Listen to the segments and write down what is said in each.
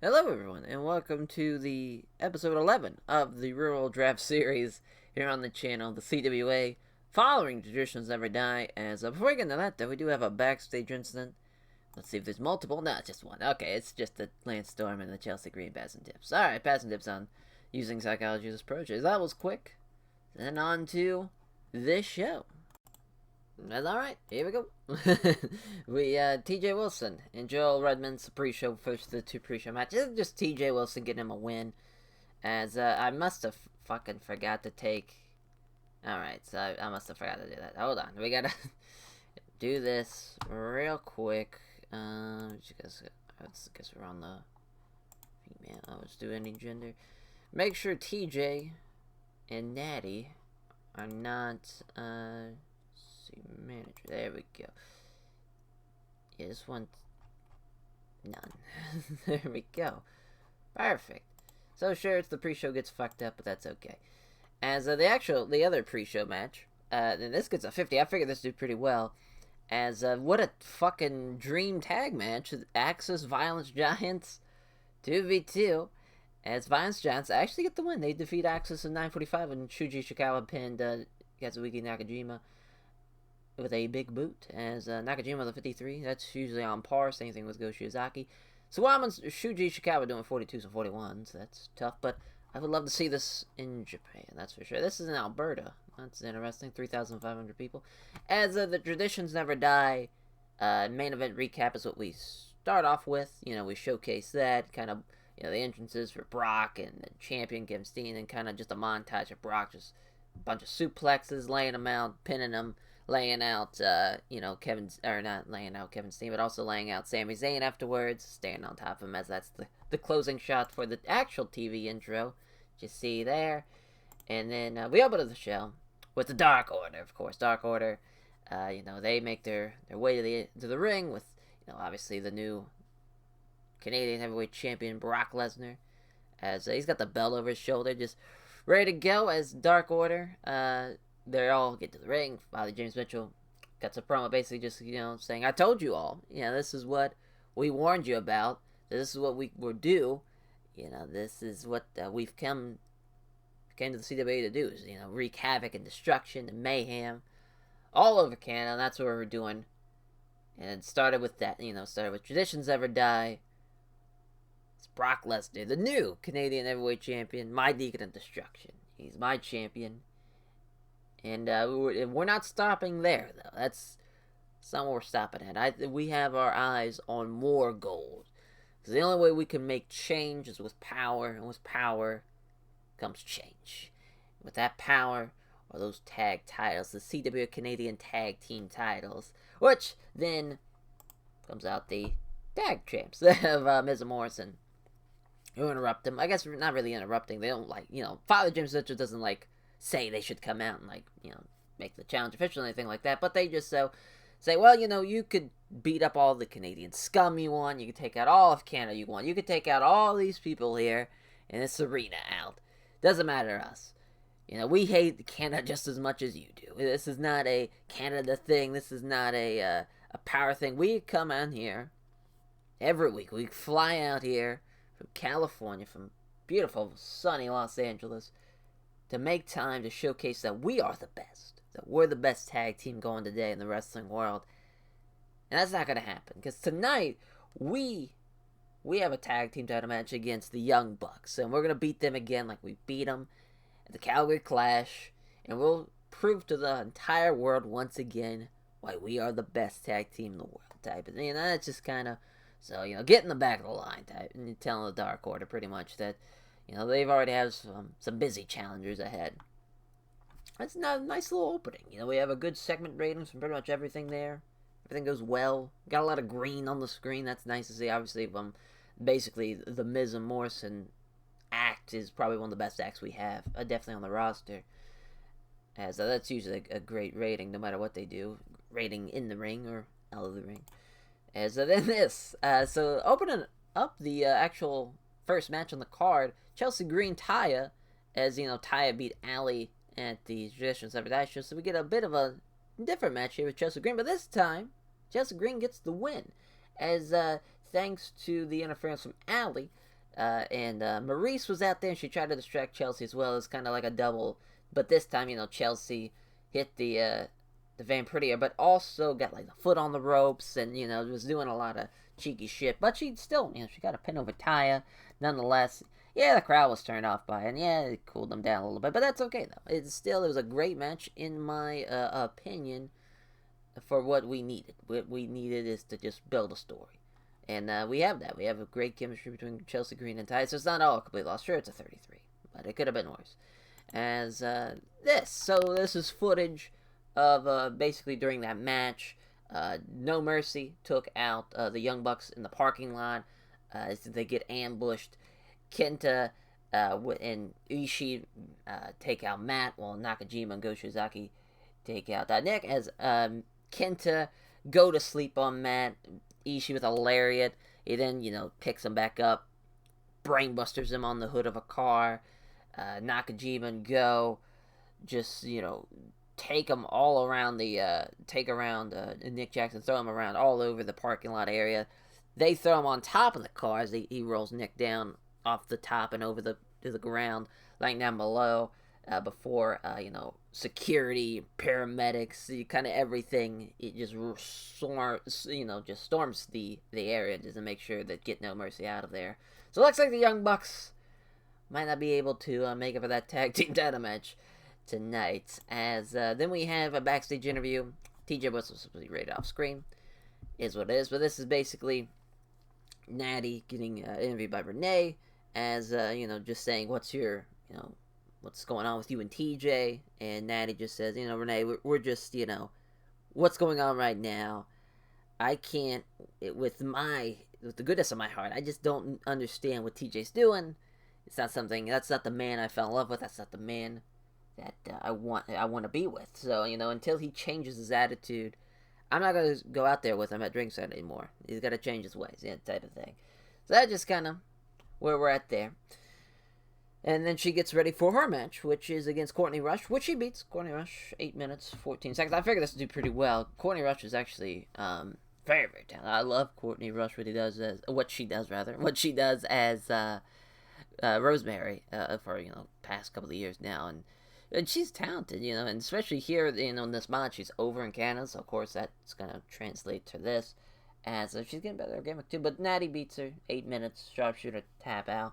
Hello, everyone, and welcome to the episode 11 of the Rural Draft Series here on the channel, the CWA, following Traditions Never Die. Before we get into that, though, we do have a backstage incident. Let's see if there's multiple. No, it's just one. Okay, it's just the Lance Storm and the Chelsea Green pass and tips. Alright, pass and tips on using psychology as approaches. That was quick. Then on to this show. That's alright. Here we go. TJ Wilson and Joel Redmond's pre-show, first the two pre-show matches. Just TJ Wilson getting him a win. I must have fucking forgot to take. Alright, so I must have forgot to do that. Hold on. We gotta do this real quick. I guess we're on the female. Let's do any gender. Make sure TJ and Natty are not, manager. There we go. Yeah, this one. None. There we go. Perfect. So sure, it's the pre-show gets fucked up, but that's okay. The other pre-show match, and this gets a 50. I figured this did pretty well. What a fucking dream tag match. Axis Violence Giants 2v2. As Violence Giants actually get the win. They defeat Axis in 9:45 and Shuji Ishikawa pinned Kazuaki Nakajima with a big boot. Nakajima with a 53. That's usually on par. Same thing with Go Shiozaki. Suwama's Shuji Ishikawa doing 42s and 41s. That's tough, but I would love to see this in Japan, that's for sure. This is in Alberta. That's interesting. 3,500 people. The Traditions Never Die main event recap is what we start off with. We showcase that. Kind of, the entrances for Brock and the champion Kevin Steen, and kind of just a montage of Brock, just a bunch of suplexes, laying them out, pinning them, laying out, not laying out Kevin Steen, but also laying out Sami Zayn afterwards, standing on top of him, as that's the closing shot for the actual TV intro. You see there. And then we open up the show with the Dark Order, of course. Dark Order, they make their way to the ring with, obviously the new Canadian heavyweight champion Brock Lesnar, as he's got the belt over his shoulder, just ready to go. As Dark Order, they all get to the ring. Father James Mitchell cuts a promo, basically just saying, "I told you all. This is what we warned you about. This is what we would do. This is what we've came to the CWA to do, is wreak havoc and destruction and mayhem all over Canada. And that's what we're doing." And it started with that. Started with Traditions Never Die. It's Brock Lesnar, the new Canadian heavyweight champion, my Deacon of Destruction. He's my champion. And we're not stopping there, though. That's not what we're stopping at. We have our eyes on more gold. Because the only way we can make change is with power. And with power comes change. With that power are those tag titles. The CWA Canadian Tag Team titles. Which then comes out the tag champs of Miz and Morrison. Who interrupt them. I guess we're not really interrupting. They don't Father James Mitchell doesn't say they should come out and make the challenge official or anything like that, but they just say, well, you could beat up all the Canadian scum you want, you could take out all of Canada you want, you could take out all these people here in this arena out. Doesn't matter to us. We hate Canada just as much as you do. This is not a Canada thing. This is not a power thing. We come out here every week. We fly out here from California, from beautiful sunny Los Angeles, to make time to showcase that we are the best, that we're the best tag team going today in the wrestling world. And that's not going to happen, because tonight we have a tag team title match against the Young Bucks, and we're going to beat them again like we beat them at the Calgary Clash, and we'll prove to the entire world once again why we are the best tag team in the world type of thing. And that's just kind of, get in the back of the line type, and telling the Dark Order pretty much that they've already have some busy challengers ahead. That's a nice little opening. We have a good segment ratings from pretty much everything there. Everything goes well. Got a lot of green on the screen. That's nice to see. Obviously, basically, the Miz and Morrison act is probably one of the best acts we have. Definitely on the roster. That's usually a great rating, no matter what they do. Rating in the ring or out of the ring. Then this. Opening up the actual first match on the card, Chelsea Green Taya, as Taya beat Allie at the Traditions Never Die show, so we get a bit of a different match here with Chelsea Green, but this time Chelsea Green gets the win, as thanks to the interference from Allie. And Maurice was out there, and she tried to distract Chelsea as well. It was kind of like a double, but this time, Chelsea hit the Vampirier, but also got like the foot on the ropes, and was doing a lot of cheeky shit. But she still, she got a pin over Taya. Nonetheless, yeah, the crowd was turned off by it, and yeah, it cooled them down a little bit, but that's okay though. It was a great match in my opinion for what we needed. What we needed is to just build a story. And we have that. We have a great chemistry between Chelsea Green and Ty. So it's not all completely lost. Sure, it's a 33, but it could have been worse. As this. So this is footage of basically during that match. No Mercy took out the Young Bucks in the parking lot as they get ambushed. Kenta and Ishii take out Matt, while Nakajima and Go Shiozaki take out Nick. As Kenta go to sleep on Matt. Ishii with a lariat. He then, picks him back up, brainbusters him on the hood of a car. Nakajima and Go just, take him all around Nick Jackson, throw him around all over the parking lot area. They throw him on top of the car as he rolls Nick down off the top and over to the ground, laying down below. Before security, paramedics, kind of everything, it just storms the area just to make sure that get No Mercy out of there. So it looks like the Young Bucks might not be able to make it for that tag team title match tonight. As then we have a backstage interview. TJ was supposed to be rated off screen, is what it is. But this is basically Natty getting interviewed by Renee, as just saying what's your what's going on with you and TJ, and Natty just says, Renee, we're just, what's going on right now. I can't, with the goodness of my heart, I just don't understand what TJ's doing. It's not something, that's not the man I fell in love with, that's not the man that I want to be with. So, until he changes his attitude, I'm not going to go out there with him at ringside anymore. He's got to change his ways, type of thing. So that's just kind of where we're at there. And then she gets ready for her match, which is against Courtney Rush, which she beats. Courtney Rush, 8 minutes, 14 seconds. I figured this would do pretty well. Courtney Rush is actually very, very talented. I love Courtney Rush, what she does as Rosemary for, past couple of years now. And she's talented, and especially here, in this match, she's over in Canada, so of course that's going to translate to this. As she's getting better at gimmick too, but Natty beats her, 8 minutes, sharpshooter, tap out.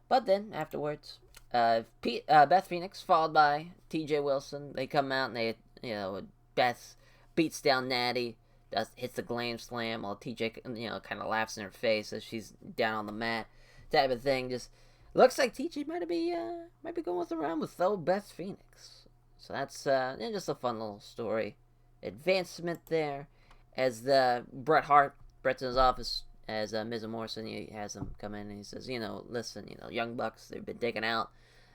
But then, afterwards, Beth Phoenix, followed by TJ Wilson, they come out and they, Beth beats down Natty, hits the glam slam, while TJ, kind of laughs in her face as she's down on the mat, type of thing. Just looks like TJ might be going around with old Beth Phoenix. So that's just a fun little story. Advancement there, as Brett's in his office. As Miz Morrison, he has him come in and he says, listen, Young Bucks, they've been taken out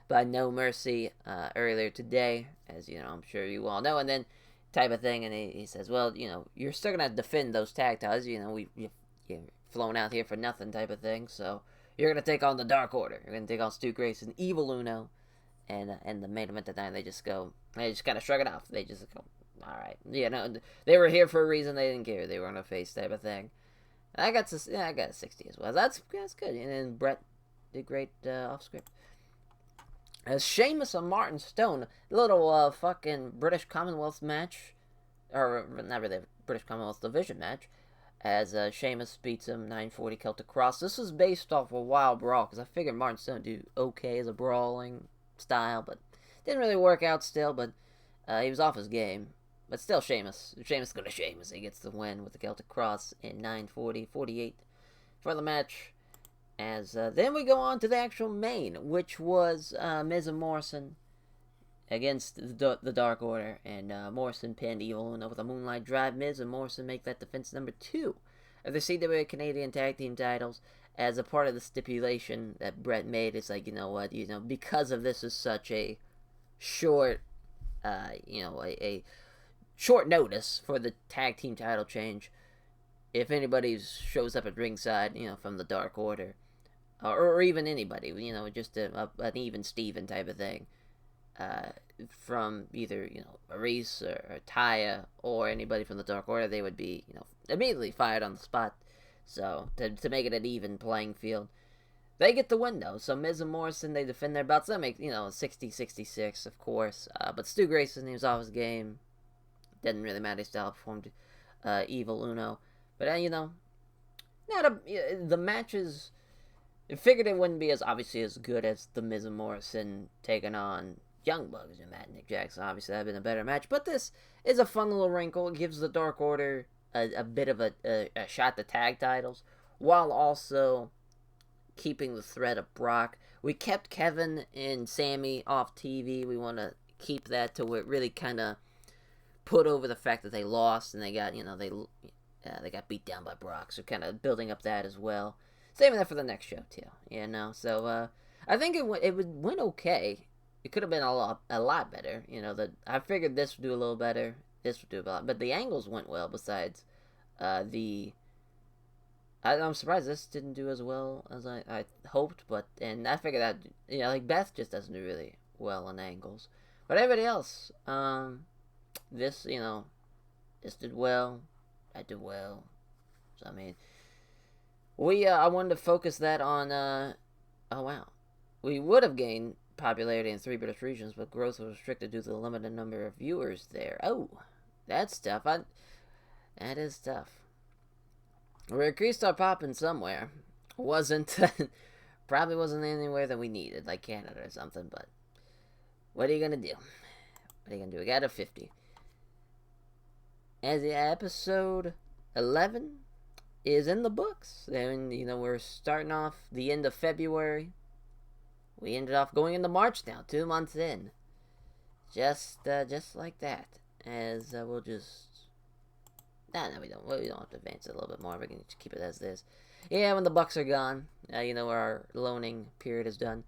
by No Mercy earlier today, as, I'm sure you all know, and then type of thing, and he says, well, you're still going to defend those tag titles, you've flown out here for nothing type of thing, so you're going to take on the Dark Order, you're going to take on Stu Grayson, Evil Uno, and the main event tonight, they just kind of shrug it off, they just go, alright, they were here for a reason, they didn't care, they were on a face type of thing. I got a 60 as well. That's good. And then Brett did great off script. As Sheamus and Martin Stone, little fucking British Commonwealth match, or not really a British Commonwealth division match, as Sheamus beats him 940 Celtic Cross. This was based off a wild brawl, because I figured Martin Stone would do okay as a brawling style, but didn't really work out still, but he was off his game. But still, Sheamus go to Sheamus. He gets the win with the Celtic Cross in 9:40:48 for the match. As then we go on to the actual main, which was Miz and Morrison against the Dark Order. And Morrison pinned Evil Uno with a Moonlight Drive. Miz and Morrison make that defense number 2 of the CWA Canadian Tag Team titles. As a part of the stipulation that Brett made, it's like, because of this is such a short, a short notice for the tag team title change, if anybody shows up at ringside, from the Dark Order, or even anybody, just an even Steven type of thing, from either, Maurice or Taya or anybody from the Dark Order, they would be, immediately fired on the spot. So, to make it an even playing field. They get the win, though. So, Miz and Morrison, they defend their belts. They make, 60-66, of course. But Stu Grayson, he was off his game. Didn't really matter. He still outperformed Evil Uno. But, the matches... I figured it wouldn't be obviously as good as the Miz and Morrison taking on Young Bucks and Matt and Nick Jackson. Obviously, that would have been a better match. But this is a fun little wrinkle. It gives the Dark Order a bit of a shot to tag titles, while also keeping the threat of Brock. We kept Kevin and Sammy off TV. We want to keep that to where it really kind of put over the fact that they lost and they got, they got beat down by Brock. So kind of building up that as well. Saving that for the next show, too. So, I think it went okay. It could have been a lot better. I figured this would do a little better. This would do a lot. But the angles went well besides I'm surprised this didn't do as well as I hoped. And I figured that, Beth just doesn't do really well on angles. But everybody else, this did well. I did well. So, I mean... I wanted to focus that on, oh wow. We would have gained popularity in 3 British regions, but growth was restricted due to the limited number of viewers there. Oh, that's tough. That is tough. We increased our popping somewhere. Probably wasn't anywhere that we needed, like Canada or something, but what are you gonna do? We got a 50. As the episode 11... is in the books. And, we're starting off the end of February. We ended off going into March now, 2 months in. Just like that. As we'll just... No, we don't. We don't have to advance it a little bit more. We can just keep it as this. Yeah, when the Bucks are gone, where our loaning period is done,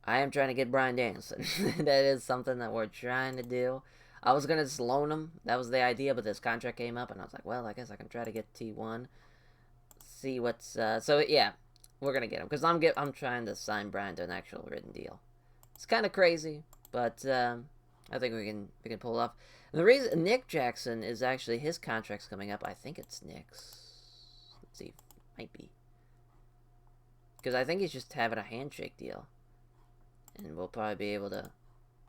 I am trying to get Bryan Danielson. That is something that we're trying to do. I was going to just loan him. That was the idea, but this contract came up, and I was like, well, I guess I can try to get T1. See what's... So, yeah, we're going to get him. Because I'm trying to sign Bryan to an actual written deal. It's kind of crazy, but I think we can pull it off. And the reason... Nick Jackson is actually... His contract's coming up. I think it's Nick's. Let's see. Might be. Because I think he's just having a handshake deal. And we'll probably be able to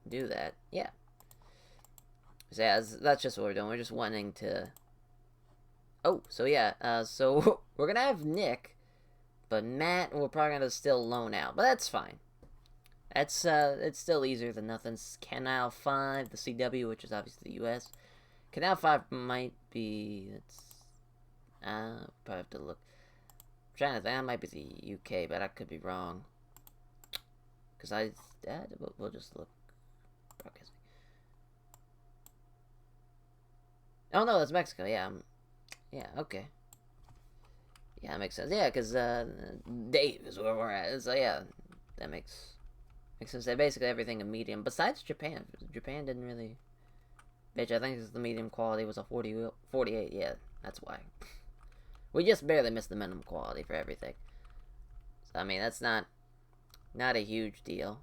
do that. Yeah. So yeah, that's just what we're doing. We're just wanting to... Oh, so yeah. So we're going to have Nick, but Matt we're probably going to still loan out. But that's fine. It's still easier than nothing. Canal 5, the CW, which is obviously the US. Canal 5 might be... probably have to look. I'm trying to think. That might be the UK, but I could be wrong. Because we'll just look. Broadcasting. Oh no, that's Mexico. Yeah, yeah. Okay. Yeah, that makes sense. Yeah, because Dave is where we're at. So yeah, that makes sense. Basically everything in medium, besides Japan. Japan didn't really. Bitch, I think the medium quality was a 48. Yeah, that's why. We just barely missed the minimum quality for everything. So I mean, that's not a huge deal.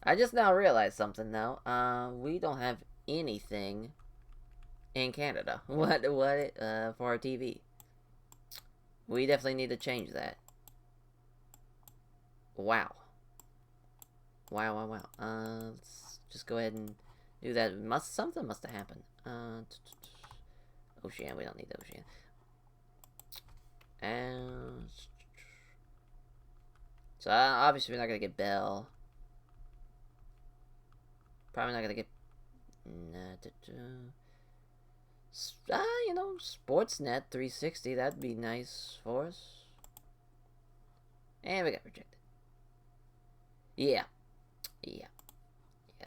I just now realized something though. We don't have anything in Canada. What for our TV. We definitely need to change that. Wow. Wow. Let's just go ahead and do that. Something must have happened. Ocean, we don't need Ocean. And so obviously we're not gonna get Bell. Probably not gonna get Sportsnet 360, that'd be nice for us. And we got rejected. Yeah.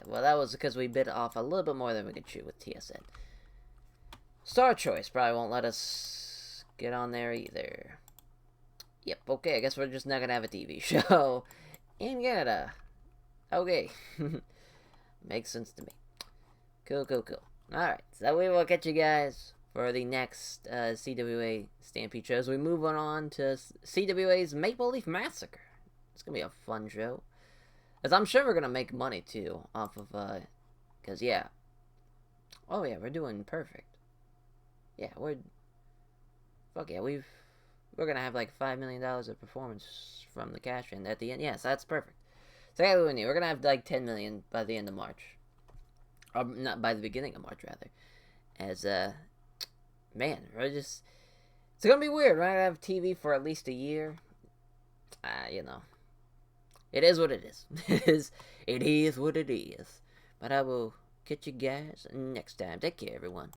Well, that was because we bid off a little bit more than we could chew with TSN. Star Choice probably won't let us get on there either. Yep, okay, I guess we're just not gonna have a TV show in Canada. Okay. Makes sense to me. Cool. Alright, so we will catch you guys for the next CWA Stampede shows. We move on to CWA's Maple Leaf Massacre. It's gonna be a fun show. As I'm sure we're gonna make money too off of, because yeah. Oh yeah, we're doing perfect. Yeah, fuck yeah, we're gonna have like $5 million of performance from the cash in at the end. Yes, that's perfect. So yeah, we're gonna have like 10 million by the end of March, or not, by the beginning of March rather. As man, we're just, it's gonna be weird. We're gonna have TV for at least a year. You know, it is what it is. It is what it is. But I will catch you guys next time. Take care, everyone.